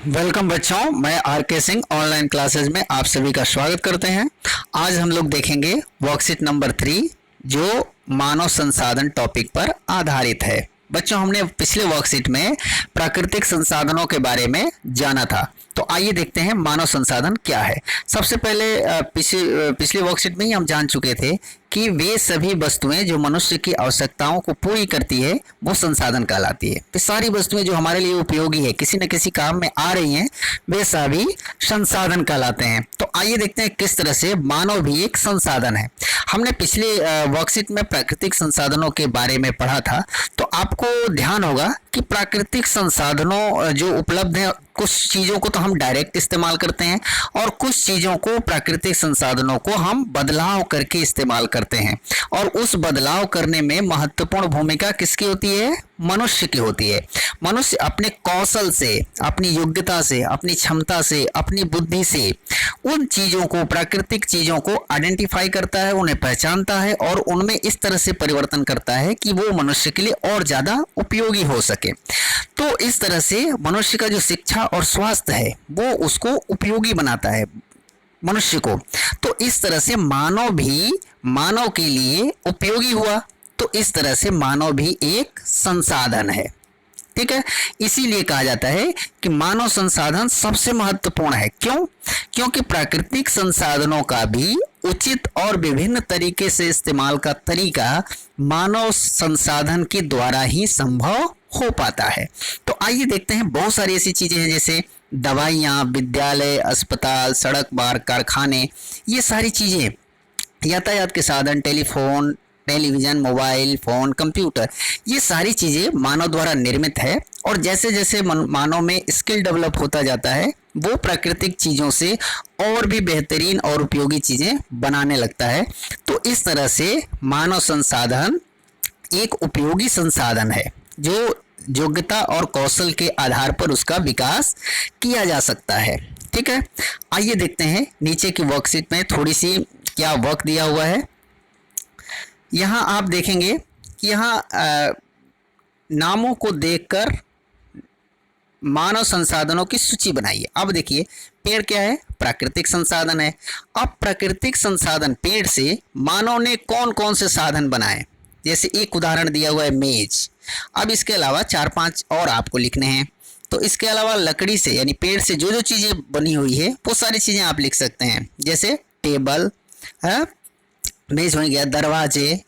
Welcome बच्चों, मैं are के सिंह ऑनलाइन क्लासेस में आप सभी का स्वागत करते हैं। आज हम लोग देखेंगे वर्कशीट नंबर 3 जो मानव संसाधन टॉपिक पर आधारित है। बच्चों, हमने पिछले वर्कशीट में प्राकृतिक संसाधनों के बारे में जाना था, तो आइए देखते हैं मानव संसाधन क्या है। सबसे पहले पिछले वर्कशीट में ही हम जान चुके थे कि वे सभी वस्तुएं जो मनुष्य की आवश्यकताओं को पूरी करती है वो संसाधन कहलाती है। तो सारी वस्तुएं जो हमारे लिए उपयोगी है, किसी न किसी काम में आ रही हैं, वे सभी संसाधन कहलाते हैं। तो आइए देखते हैं किस तरह से मानव भी एक संसाधन है। हमने पिछले वर्कशीट में प्राकृतिक संसाधनों के बारे में पढ़ा था, तो आपको ध्यान होगा कि प्राकृतिक संसाधनों जो उपलब्ध है, कुछ चीज़ों को तो हम डायरेक्ट इस्तेमाल करते हैं और कुछ चीज़ों को, प्राकृतिक संसाधनों को हम बदलाव करके इस्तेमाल करते हैं। और उस बदलाव करने में महत्वपूर्ण भूमिका किसकी होती है? मनुष्य की होती है। मनुष्य अपने कौशल से, अपनी योग्यता से, अपनी क्षमता से, अपनी बुद्धि से उन चीज़ों को, प्राकृतिक चीज़ों को आइडेंटिफाई करता है, उन्हें पहचानता है और उनमें इस तरह से परिवर्तन करता है कि वो मनुष्य के लिए और ज़्यादा उपयोगी हो सके। तो इस तरह से मनुष्य का जो शिक्षा और स्वास्थ्य है वो उसको उपयोगी बनाता है मनुष्य को। तो इस तरह से मानव भी मानव के लिए उपयोगी हुआ। तो इस तरह से मानव भी एक संसाधन है, ठीक है। इसीलिए कहा जाता है कि मानव संसाधन सबसे महत्वपूर्ण है। क्यों? क्योंकि प्राकृतिक संसाधनों का भी उचित और विभिन्न तरीके से इस्तेमाल का तरीका मानव संसाधन के द्वारा ही संभव हो पाता है। तो आइए देखते हैं, बहुत सारी ऐसी चीजें हैं जैसे दवाइयाँ, विद्यालय, अस्पताल, सड़क मार्ग, कारखाने, ये सारी चीजें, यातायात के साधन, telephone, television, mobile phone, computer, ये सारी चीज़ें मानव द्वारा निर्मित है। और जैसे जैसे मानव में स्किल डेवलप होता जाता है, वो प्राकृतिक चीज़ों से और भी बेहतरीन और उपयोगी चीज़ें बनाने लगता है। तो इस तरह से मानव संसाधन एक उपयोगी संसाधन है जो योग्यता और कौशल के आधार पर उसका विकास किया जा सकता है, ठीक है। आइए देखते हैं नीचे की वर्कशीट में थोड़ी सी क्या वर्क दिया हुआ है। यहाँ आप देखेंगे कि यहाँ नामों को देखकर मानव संसाधनों की सूची बनाइए। अब देखिए, पेड़ क्या है? प्राकृतिक संसाधन है। अब प्राकृतिक संसाधन पेड़ से मानव ने कौन कौन से साधन बनाए? जैसे एक उदाहरण दिया हुआ है मेज। अब इसके अलावा 4-5 और आपको लिखने हैं। तो इसके अलावा लकड़ी से, यानी पेड़ से जो जो चीज़ें बनी हुई है वो सारी चीज़ें आप लिख सकते हैं। जैसे टेबल है, मेज हो गया, दरवाजे,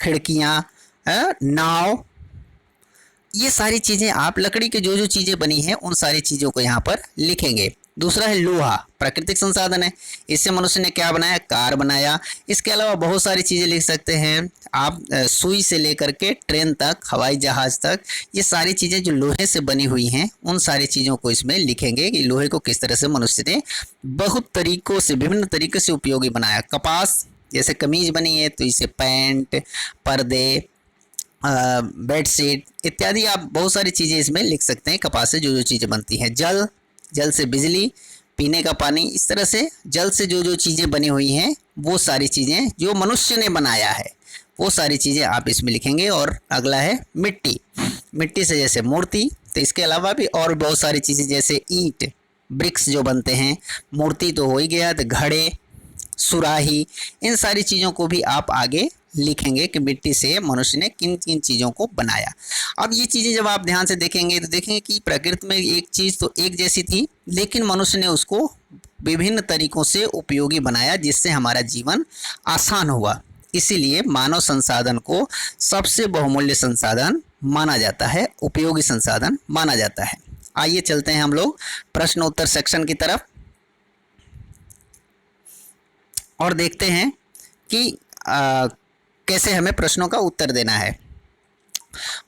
खिड़कियाँ, नाव, ये सारी चीज़ें आप लकड़ी के जो जो चीज़ें बनी हैं उन सारी चीज़ों को यहाँ पर लिखेंगे। दूसरा है लोहा, प्राकृतिक संसाधन है। इससे मनुष्य ने क्या बनाया? कार बनाया। इसके अलावा बहुत सारी चीज़ें लिख सकते हैं आप, सुई से लेकर के ट्रेन तक, हवाई जहाज़ तक, ये सारी चीज़ें जो लोहे से बनी हुई हैं उन सारी चीज़ों को इसमें लिखेंगे कि लोहे को किस तरह से मनुष्य ने बहुत तरीक़ों से, विभिन्न तरीके से उपयोगी बनाया। कपास, जैसे कमीज बनी है तो इसे पैंट, पर्दे, बेडशीट इत्यादि, आप बहुत सारी चीज़ें इसमें लिख सकते हैं कपास से जो जो चीज़ें बनती हैं। जल, जल से बिजली, पीने का पानी, इस तरह से जल से जो जो चीज़ें बनी हुई हैं वो सारी चीज़ें जो मनुष्य ने बनाया है वो सारी चीज़ें आप इसमें लिखेंगे। और अगला है मिट्टी। मिट्टी से जैसे मूर्ति, तो इसके अलावा भी और बहुत सारी चीज़ें जैसे ईंट, ब्रिक्स जो बनते हैं, मूर्ति तो हो ही गया, तो घड़े, सुराही, इन सारी चीज़ों को भी आप आगे लिखेंगे कि मिट्टी से मनुष्य ने किन किन चीज़ों को बनाया। अब ये चीज़ें जब आप ध्यान से देखेंगे तो देखेंगे कि प्रकृति में एक चीज़ तो एक जैसी थी, लेकिन मनुष्य ने उसको विभिन्न तरीक़ों से उपयोगी बनाया जिससे हमारा जीवन आसान हुआ। इसीलिए मानव संसाधन को सबसे बहुमूल्य संसाधन माना जाता है, उपयोगी संसाधन माना जाता है। आइए चलते हैं हम लोग प्रश्न उत्तर सेक्शन की तरफ और देखते हैं कि कैसे हमें प्रश्नों का उत्तर देना है।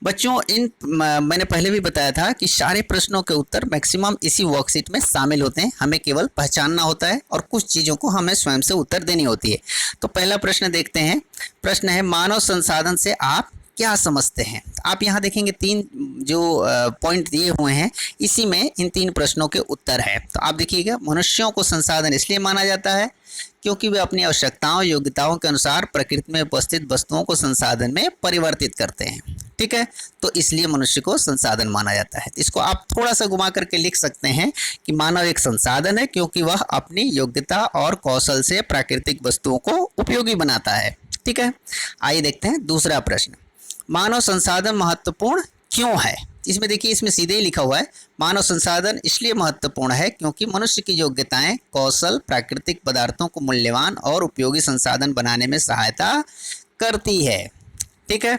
बच्चों, मैंने पहले भी बताया था कि सारे प्रश्नों के उत्तर मैक्सिमम इसी वर्कशीट में शामिल होते हैं। हमें केवल पहचानना होता है और कुछ चीज़ों को हमें स्वयं से उत्तर देनी होती है। तो पहला प्रश्न देखते हैं। प्रश्न है, मानव संसाधन से आप क्या समझते हैं। आप यहाँ देखेंगे 3 जो पॉइंट दिए हुए हैं, इसी में इन 3 प्रश्नों के उत्तर है। तो आप देखिएगा, मनुष्यों को संसाधन इसलिए माना जाता है क्योंकि वे अपनी आवश्यकताओं योग्यताओं के अनुसार प्रकृति में उपस्थित वस्तुओं को संसाधन में परिवर्तित करते हैं। ठीक है, तो इसलिए मनुष्य को संसाधन माना जाता है। इसको आप थोड़ा सा घुमा करके लिख सकते हैं कि मानव एक संसाधन है क्योंकि वह अपनी योग्यता और कौशल से प्राकृतिक वस्तुओं को उपयोगी बनाता है। ठीक है, आइए देखते हैं दूसरा प्रश्न। मानव संसाधन महत्वपूर्ण क्यों है। इसमें देखिए, इसमें सीधे ही लिखा हुआ है, मानव संसाधन इसलिए महत्वपूर्ण है क्योंकि मनुष्य की योग्यताएं, कौशल प्राकृतिक पदार्थों को मूल्यवान और उपयोगी संसाधन बनाने में सहायता करती है। ठीक है,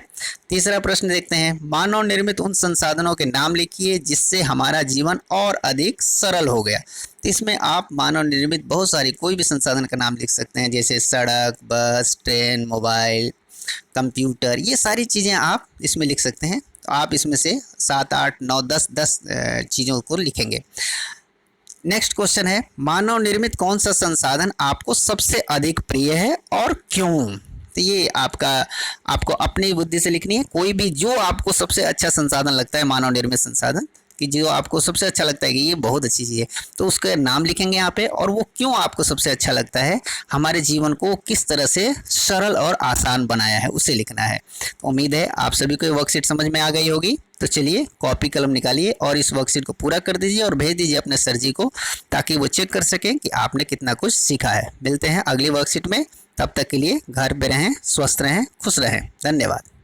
तीसरा प्रश्न देखते हैं। मानव निर्मित उन संसाधनों के नाम लिखिए जिससे हमारा जीवन और अधिक सरल हो गया। तो इसमें आप मानव निर्मित बहुत सारी कोई भी संसाधन का नाम लिख सकते हैं, जैसे सड़क, बस, ट्रेन, मोबाइल, कंप्यूटर, ये सारी चीज़ें आप इसमें लिख सकते हैं। तो आप इसमें से 7, 8, 9, 10 चीज़ों को लिखेंगे। नेक्स्ट क्वेश्चन है, मानव निर्मित कौन सा संसाधन आपको सबसे अधिक प्रिय है और क्यों। तो ये आपको अपनी बुद्धि से लिखनी है। कोई भी जो आपको सबसे अच्छा संसाधन लगता है, मानव निर्मित संसाधन कि जो आपको सबसे अच्छा लगता है कि ये बहुत अच्छी चीज़ है, तो उसका नाम लिखेंगे यहाँ पे, और वो क्यों आपको सबसे अच्छा लगता है, हमारे जीवन को किस तरह से सरल और आसान बनाया है, उसे लिखना है। तो उम्मीद है आप सभी को ये वर्कशीट समझ में आ गई होगी। तो चलिए कॉपी कलम निकालिए और इस वर्कशीट को पूरा कर दीजिए और भेज दीजिए अपने सर जी को, ताकि वो चेक कर सकें कि आपने कितना कुछ सीखा है। मिलते हैं अगली वर्कशीट में, तब तक के लिए घर पे रहें, स्वस्थ रहें, खुश रहें। धन्यवाद।